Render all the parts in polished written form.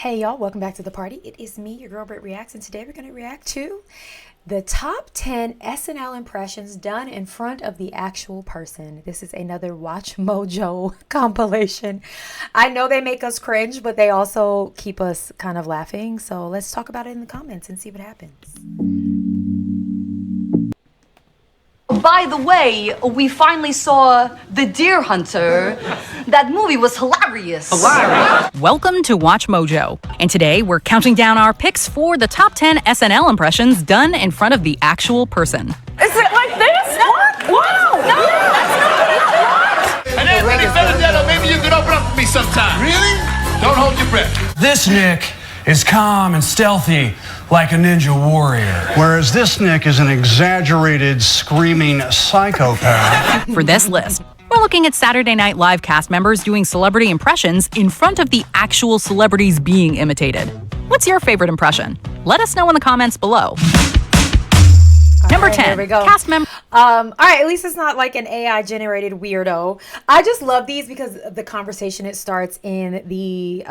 Hey y'all, welcome back to the party. It is me, your girl BrittReacts, and today we're going to react to the top 10 SNL impressions done in front of the actual person. This is another Watch Mojo compilation. I know they make us cringe, but they also keep us kind of laughing. So let's talk about it in the comments and see what happens. By the way, we finally saw The Deer Hunter. That movie was hilarious. Welcome to Watch Mojo, and today we're counting down our picks for the top 10 SNL impressions done in front of the actual person. Is it like this? What? Wow! No, that's not what! And then when it's done, maybe you can open up for me sometime. Really? Don't hold your breath. This Nick is calm and stealthy like a ninja warrior. Whereas this Nick is an exaggerated, screaming psychopath. For this list, we're looking at Saturday Night Live cast members doing celebrity impressions in front of the actual celebrities being imitated. What's your favorite impression? Let us know in the comments below. Number 10, here we go. Cast member. All right, at least it's not like an AI generated weirdo. I just love these because of the conversation it starts in the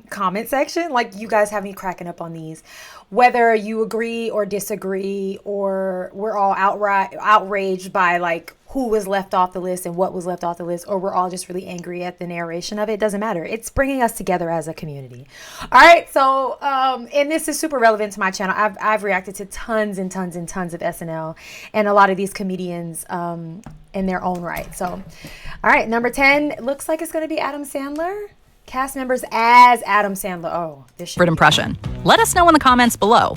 comment section. Like, you guys have me cracking up on these. Whether you agree or disagree, or we're all outright outraged by like who was left off the list and what was left off the list, or we're all just really angry at the narration of it, doesn't matter. It's bringing us together as a community. All right, so and this is super relevant to my channel. I've reacted to tons and tons and tons of SNL and a lot of these comedians in their own right. So all right, number 10 looks like it's going to be Adam Sandler. Cast members as Adam Sandler. Oh, this should impression. Let us know in the comments below.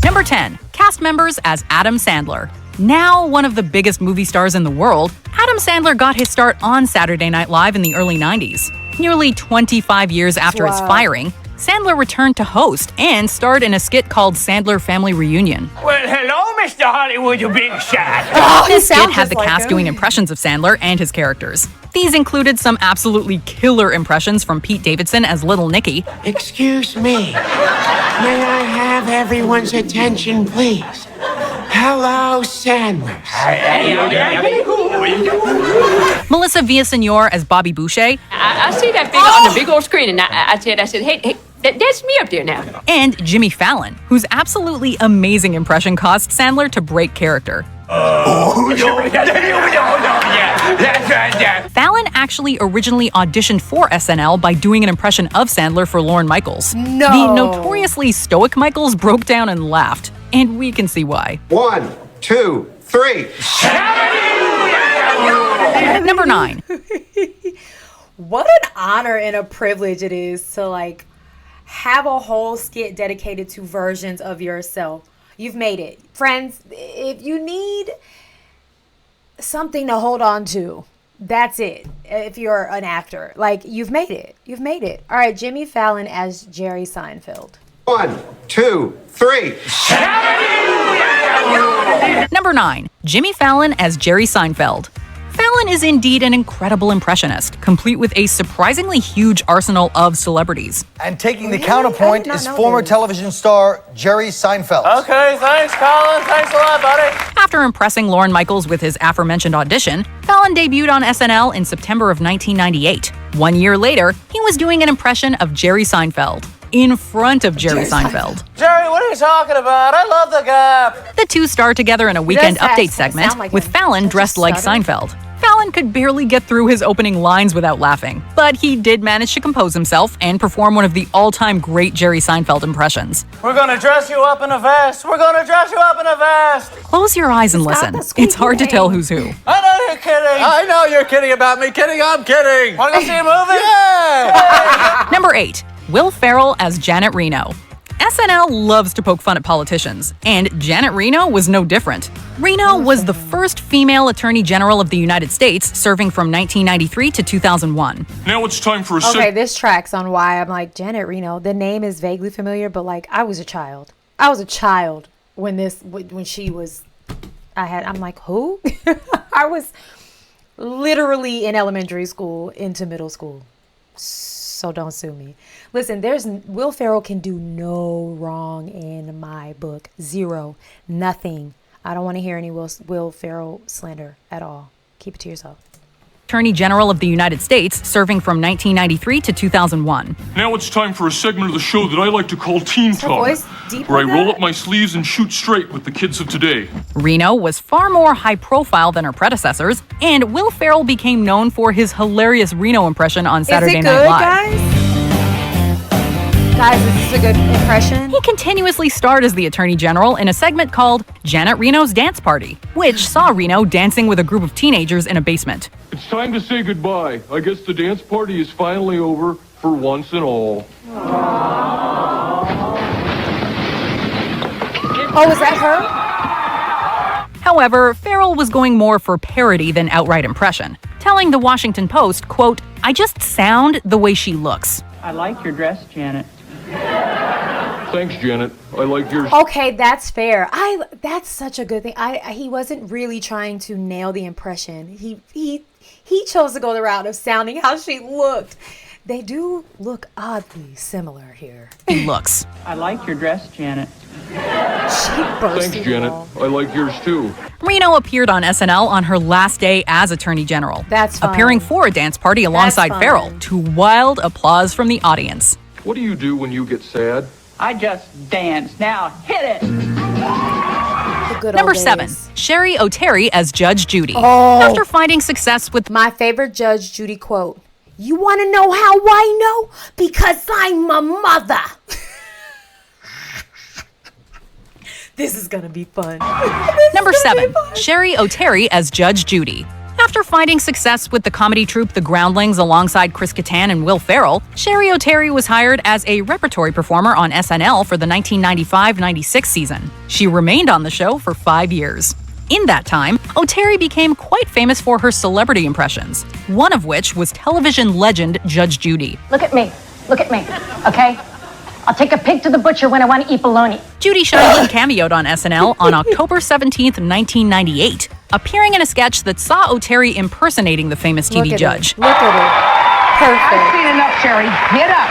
Number 10, cast members as Adam Sandler. Now one of the biggest movie stars in the world, Adam Sandler got his start on Saturday Night Live in the early 90s. Nearly 25 years after its firing, Sandler returned to host and starred in a skit called Sandler Family Reunion. Well, hello, Mr. Hollywood, you big shot. This skit had the cast doing impressions of Sandler and his characters. These included some absolutely killer impressions from Pete Davidson as Little Nicky. Excuse me. May I have everyone's attention, please? Hello, Sandler. Melissa Villaseñor as Bobby Boucher. I see that thing on the big old screen, and I said, hey, that's me up there now. And Jimmy Fallon, whose absolutely amazing impression caused Sandler to break character. Fallon actually originally auditioned for SNL by doing an impression of Sandler for Lorne Michaels. No. The notoriously stoic Michaels broke down and laughed, and we can see why. 1, 2, 3. Number 9. What an honor and a privilege it is to like have a whole skit dedicated to versions of yourself. You've made it. Friends, if you need something to hold on to, that's it. If you're an actor, like, you've made it. You've made it. All right, Jimmy Fallon as Jerry Seinfeld. 1, 2, 3. Number 9. Jimmy Fallon as Jerry Seinfeld. Fallon is indeed an incredible impressionist, complete with a surprisingly huge arsenal of celebrities. And taking the counterpoint is former television star Jerry Seinfeld. Okay, thanks, Colin. Thanks a lot, buddy. After impressing Lorne Michaels with his aforementioned audition, Fallon debuted on SNL in September of 1998. 1 year later, he was doing an impression of Jerry Seinfeld in front of Jerry Seinfeld. Jerry, what are you talking about? I love the guy. The two starred together in a weekend update segment with Fallon dressed like Seinfeld. Fallon could barely get through his opening lines without laughing, but he did manage to compose himself and perform one of the all-time great Jerry Seinfeld impressions. We're gonna dress you up in a vest. We're gonna dress you up in a vest. Close your eyes and listen. It's hard to tell who's who. I know you're kidding. I know you're kidding about me. Kidding, I'm kidding. Wanna go see a movie? Yeah! Number 8. Will Ferrell as Janet Reno. SNL loves to poke fun at politicians, and Janet Reno was no different. Reno was the first female Attorney General of the United States, serving from 1993 to 2001. Now it's time for a Okay, this tracks on why I'm like, Janet Reno. The name is vaguely familiar, but like, I was a child. I was a child when she was, I'm like, who? I was literally in elementary school into middle school. So don't sue me. Listen, Will Ferrell can do no wrong in my book. Zero. Nothing. I don't want to hear any Will Ferrell slander at all. Keep it to yourself. Attorney General of the United States, serving from 1993 to 2001. Now it's time for a segment of the show that I like to call Teen Talk, where I roll up my sleeves and shoot straight with the kids of today. Reno was far more high profile than her predecessors, and Will Ferrell became known for his hilarious Reno impression on Saturday Night Live. Guys? Guys, is this a good impression? He continuously starred as the Attorney General in a segment called Janet Reno's Dance Party, which saw Reno dancing with a group of teenagers in a basement. It's time to say goodbye. I guess the dance party is finally over for once and all. Oh, is that her? However, Ferrell was going more for parody than outright impression, telling the Washington Post, quote, "I just sound the way she looks." I like your dress, Janet. Thanks, Janet. I like yours. Okay, that's fair. That's such a good thing. He wasn't really trying to nail the impression. He chose to go the route of sounding how she looked. They do look oddly similar here. He looks. I like your dress, Janet. She burst. Thanks, Janet. I like yours too. Reno appeared on SNL on her last day as Attorney General. That's fun. Appearing for a dance party alongside Ferrell, to wild applause from the audience. What do you do when you get sad? I just dance. Now hit it! Number 7, Sherry O'Terry as Judge Judy. Oh. After finding success with my favorite Judge Judy quote, "You want to know how I know? Because I'm a mother." This is gonna be fun. Number 7, Sherry O'Terry as Judge Judy. After finding success with the comedy troupe The Groundlings alongside Chris Kattan and Will Ferrell, Sherry O'Terry was hired as a repertory performer on SNL for the 1995-96 season. She remained on the show for 5 years. In that time, O'Terry became quite famous for her celebrity impressions, one of which was television legend Judge Judy. Look at me, okay? I'll take a pig to the butcher when I want to eat bologna. Judy Shine cameoed on SNL on October 17th, 1998, appearing in a sketch that saw O'Terry impersonating the famous TV judge. Look at her. Perfect. I've seen enough, Sherry. Get up.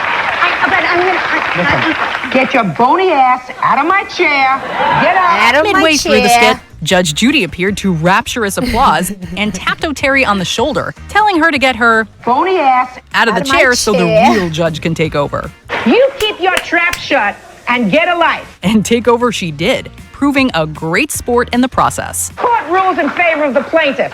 Get your bony ass out of my chair. Get up. Midway through the skit, Judge Judy appeared to rapturous applause and tapped O'Terry on the shoulder, telling her to get her bony ass out of the chair so the real judge can take over. You keep your trap shut and get a life. And take over she did, proving a great sport in the process. Court rules in favor of the plaintiff.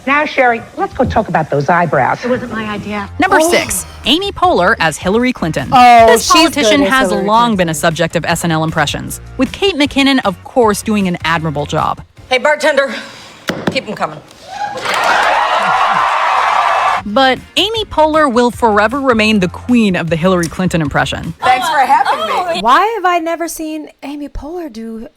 Now, Sherry, let's go talk about those eyebrows. It wasn't my idea. Number 6, Amy Poehler as Hillary Clinton. This politician has long been a subject of SNL impressions, with Kate McKinnon, of course, doing an admirable job. Hey, bartender, keep them coming. But Amy Poehler will forever remain the queen of the Hillary Clinton impression. Thanks for having me. Why have I never seen Amy Poehler do...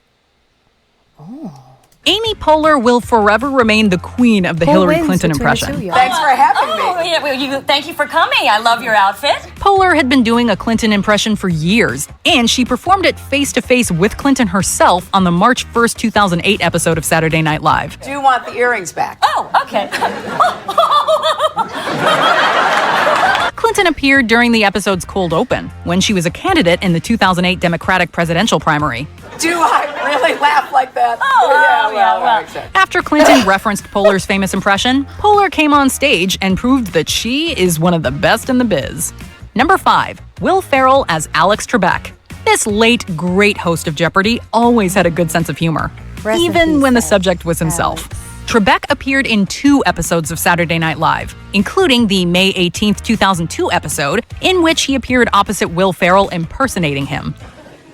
Amy Poehler will forever remain the queen of the Hillary Clinton impression. Thanks for having me. Thank you for coming. I love your outfit. Poehler had been doing a Clinton impression for years, and she performed it face-to-face with Clinton herself on the March 1st, 2008 episode of Saturday Night Live. Do you want the earrings back? Oh, okay. Clinton appeared during the episode's cold open, when she was a candidate in the 2008 Democratic presidential primary. Do I really laugh like that? Yeah. After Clinton referenced Poehler's famous impression, Poehler came on stage and proved that she is one of the best in the biz. Number 5, Will Ferrell as Alex Trebek. This late, great host of Jeopardy always had a good sense of humor, even when the subject was himself. Trebek appeared in 2 episodes of Saturday Night Live, including the May 18th, 2002 episode, in which he appeared opposite Will Ferrell impersonating him.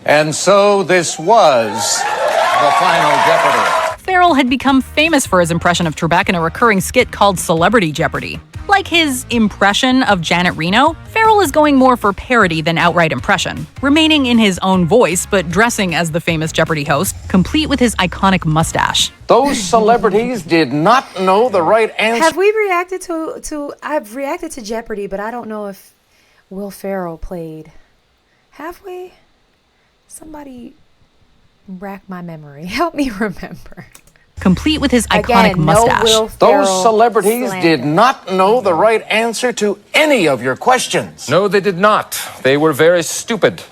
And so this was the final Jeopardy. Ferrell had become famous for his impression of Trebek in a recurring skit called Celebrity Jeopardy. Like his impression of Janet Reno, Ferrell is going more for parody than outright impression, remaining in his own voice but dressing as the famous Jeopardy host, complete with his iconic mustache. Those celebrities did not know the right answer. Have we reacted to I've reacted to Jeopardy, but I don't know if Will Ferrell played. Have we? Somebody rack my memory. Help me remember. Complete with his iconic mustache. Those celebrities did not know the right answer to any of your questions. No, they did not. They were very stupid.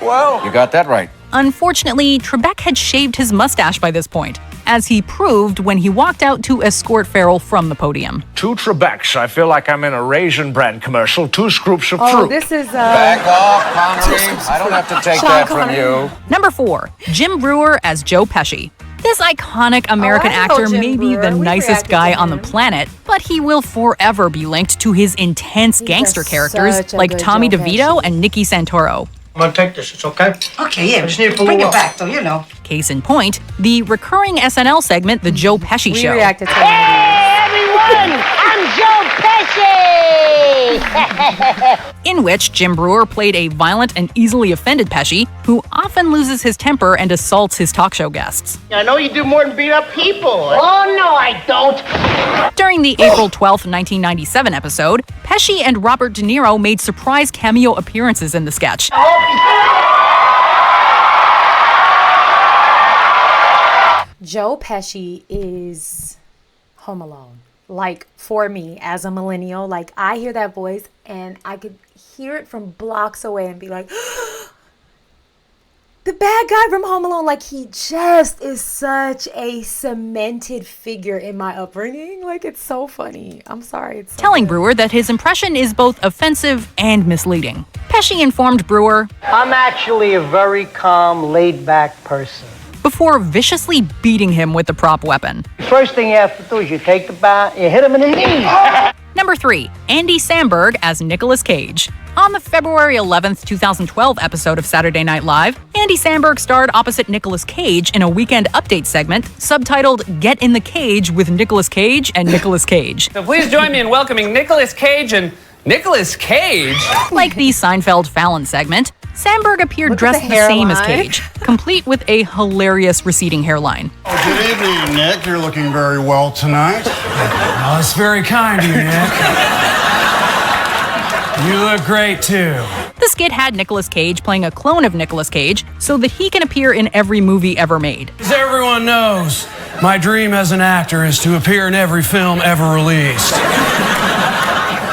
Well, you got that right. Unfortunately, Trebek had shaved his mustache by this point, as he proved when he walked out to escort Farrell from the podium. 2 Trebec's. I feel like I'm in a Raisin Brand commercial. 2 scoops of Oh, fruit. this is Back off, Connery. I don't have to take Sean that Connery. from you. Number 4, Jim Brewer as Joe Pesci. This iconic American I know actor Jim may be Brewer. the We nicest reacted guy to on the him. planet, but he will forever be linked to his intense gangster does characters such a like good Tommy Joe DeVito Pesci. and Nicky Santoro. I'm gonna take this, it's okay? Okay, yeah. just need to pull Bring it it up. back, though, you know. Case in point, the recurring SNL segment, The Joe Pesci We Show, reacted to Everyone, I'm Joe Pesci! in which Jim Brewer played a violent and easily offended Pesci, who often loses his temper and assaults his talk show guests. I know you do more than beat up people. Oh, no, I don't. During the April 12th, 1997 episode, Pesci and Robert De Niro made surprise cameo appearances in the sketch. Joe Pesci is Home Alone. Like, for me, as a millennial, like, I hear that voice and I could hear it from blocks away and be like, the bad guy from Home Alone. Like, he just is such a cemented figure in my upbringing. Like, it's so funny. I'm sorry. It's so Telling good. Brewer that his impression is both offensive and misleading. Pesci informed Brewer, I'm actually a very calm, laid-back person. before viciously beating him with the prop weapon. First thing you have to do is you take the bat, you hit him in the knee. Number 3, Andy Samberg as Nicolas Cage. On the February 11th, 2012 episode of Saturday Night Live, Andy Samberg starred opposite Nicolas Cage in a Weekend Update segment subtitled Get in the Cage with Nicolas Cage and Nicolas Cage. So please join me in welcoming Nicolas Cage and Nicolas Cage. Like the Seinfeld Fallon segment, Samberg appeared dressed the same as hairline. Cage, complete with a hilarious receding hairline. Oh, good evening, Nick. You're looking very well tonight. Oh, that's very kind of you, Nick. You look great, too. The skit had Nicolas Cage playing a clone of Nicolas Cage so that he can appear in every movie ever made. As everyone knows, my dream as an actor is to appear in every film ever released.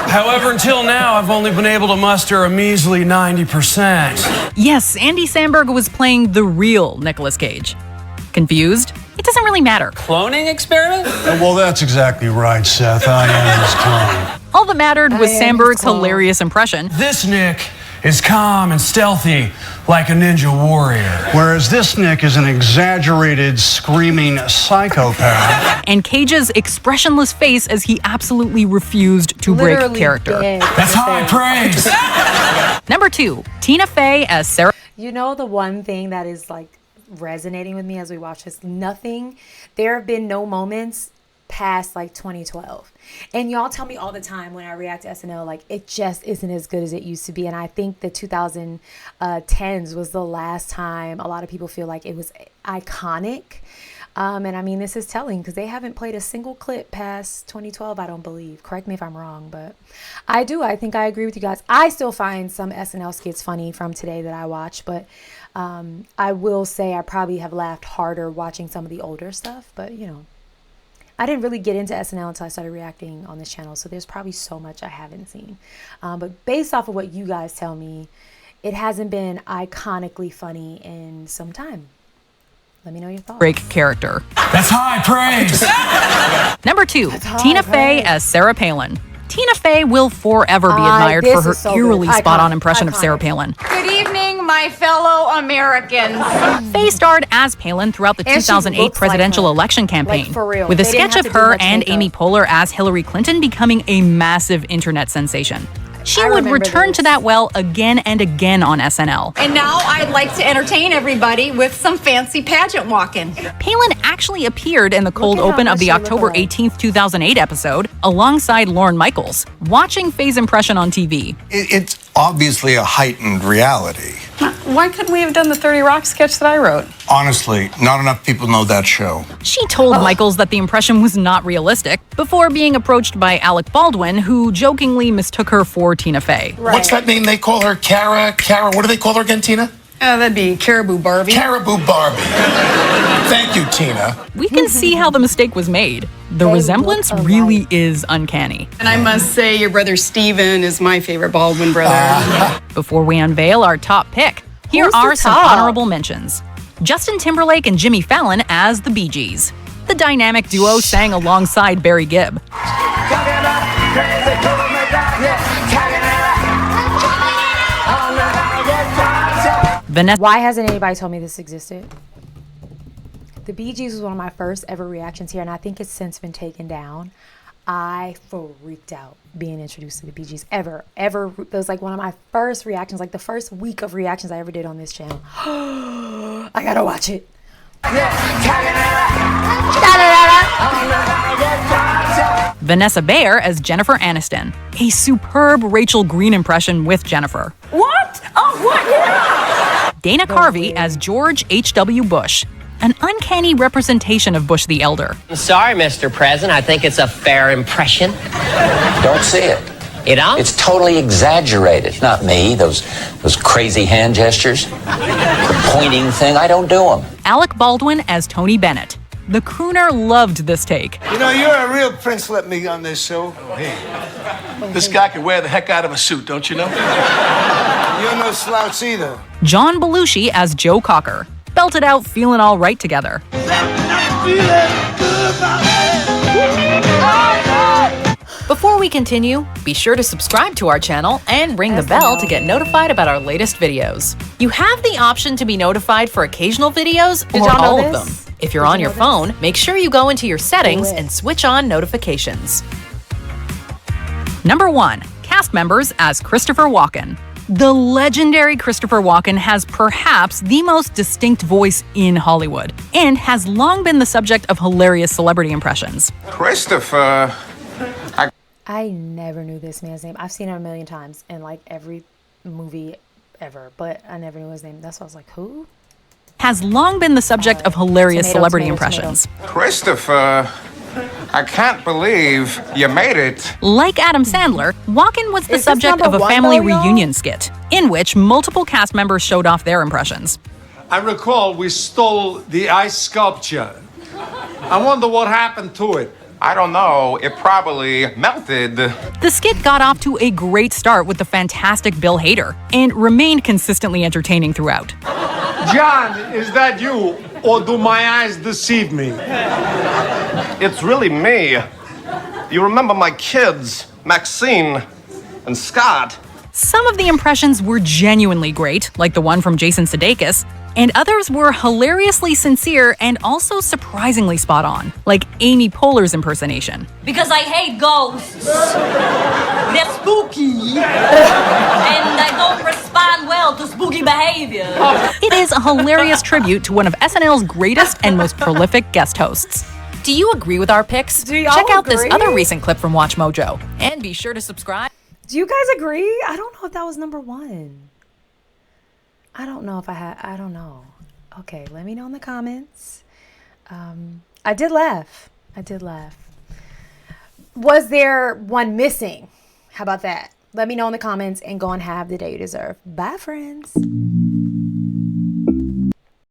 However, until now, I've only been able to muster a measly 90%. Yes, Andy Samberg was playing the real Nicolas Cage. Confused? It doesn't really matter. Cloning experiment? Well, that's exactly right, Seth. I am his clone. All that mattered was I am Samberg's his clone. hilarious impression. This Nick is calm and stealthy like a ninja warrior. Whereas this Nick is an exaggerated, screaming psychopath. And Cage's expressionless face as he absolutely refused to break Literally character. dead. That's high praise. Number 2, Tina Fey as Sarah. You know, the one thing that is like resonating with me as we watch this, there have been no moments past like 2012. And y'all tell me all the time when I react to SNL, like, it just isn't as good as it used to be. And I think the 2010s was the last time a lot of people feel like it was iconic. And I mean, this is telling because they haven't played a single clip past 2012, I don't believe. Correct me if I'm wrong, but I think I agree with you guys. I still find some SNL skits funny from today that I watch, but I will say I probably have laughed harder watching some of the older stuff, but you know, I didn't really get into SNL until I started reacting on this channel, so there's probably so much I haven't seen. But based off of what you guys tell me, it hasn't been iconically funny in some time. Let me know your thoughts. break character. That's high praise. Number 2, Tina Fey as Sarah Palin. Tina Fey will forever be admired this for her is so good. eerily spot-on Iconic, impression of Sarah iconic. Palin. Good evening, my fellow Americans. Fey starred as Palin throughout the And she 2008 looks like presidential her. election campaign, Like, for real. with a They didn't sketch have of to do her much and makeup. Amy Poehler as Hillary Clinton becoming a massive internet sensation. She I would remember return this. to that well again and again on SNL. And now I'd like to entertain everybody with some fancy pageant walking. Palin actually appeared in the cold at how open of much the she look October alike. 18th, 2008 episode alongside Lorne Michaels, watching Fey's impression on TV. It's obviously a heightened reality. Why couldn't we have done the 30 Rock sketch that I wrote? Honestly, not enough people know that show. She told Michaels that the impression was not realistic before being approached by Alec Baldwin, who jokingly mistook her for Tina Fey. What's that name they call her? Cara, what do they call her again, Tina? That'd be Caribou Barbie. Caribou Barbie. Thank you, Tina. We can see how the mistake was made. The They resemblance look alike. really is uncanny. And I must say, your brother Steven is my favorite Baldwin brother. Before we unveil our top pick, here Who's the are some top? honorable mentions. Justin Timberlake and Jimmy Fallon as the Bee Gees. the dynamic duo sang alongside Barry Gibb. Why hasn't anybody told me this existed? The Bee Gees was one of my first ever reactions here, and I think it's since been taken down. I freaked out being introduced to the Bee Gees ever. It was like one of my first reactions, like the first week of reactions I ever did on this channel. I gotta watch it. Vanessa Bayer as Jennifer Aniston, a superb Rachel Green impression with Jennifer. What? Oh, what? Yeah! Dana Carvey as George H.W. Bush, an uncanny representation of Bush the Elder. I'm sorry, Mr. President. I think it's a fair impression. Don't see it. You don't? It's totally exaggerated. Not me, those crazy hand gestures. The pointing thing, I don't do them. Alec Baldwin as Tony Bennett. The crooner loved this take. You know, you're a real prince, let me on this show. Hey, this guy can wear the heck out of a suit, don't you know? You're no slouch either. John Belushi as Joe Cocker. Belted out, feeling all right together. Before we continue, be sure to subscribe to our channel and ring the bell to get notified about our latest videos. You have the option to be notified for occasional videos or all of them. If you're on your phone, make sure you go into your settings and switch on notifications. Number 1. Cast members as Christopher Walken. The legendary Christopher Walken has perhaps the most distinct voice in Hollywood and has long been the subject of hilarious celebrity impressions. Christopher, I never knew this man's name. I've seen him a million times in like every movie ever, but I never knew his name. That's why I was like, who? Has long been the subject of hilarious celebrity impressions. Christopher, I can't believe you made it. Like Adam Sandler, Walken was the subject of a family reunion skit, in which multiple cast members showed off their impressions. I recall we stole the ice sculpture. I wonder what happened to it. I don't know, it probably melted. The skit got off to a great start with the fantastic Bill Hader, and remained consistently entertaining throughout. John, is that you, or do my eyes deceive me? It's really me. You remember my kids, Maxine and Scott. Some of the impressions were genuinely great, like the one from Jason Sudeikis, and others were hilariously sincere and also surprisingly spot on, like Amy Poehler's impersonation. Because I hate ghosts. They're spooky. And I don't respond well to spooky behavior. It is a hilarious tribute to one of SNL's greatest and most prolific guest hosts. Do you agree with our picks? Check out this other recent clip from Watch Mojo. And be sure to subscribe. Do you guys agree? I don't know if that was number 1. I don't know if I don't know. Okay, let me know in the comments. I did laugh. Was there one missing? How about that? Let me know in the comments and go and have the day you deserve. Bye, friends.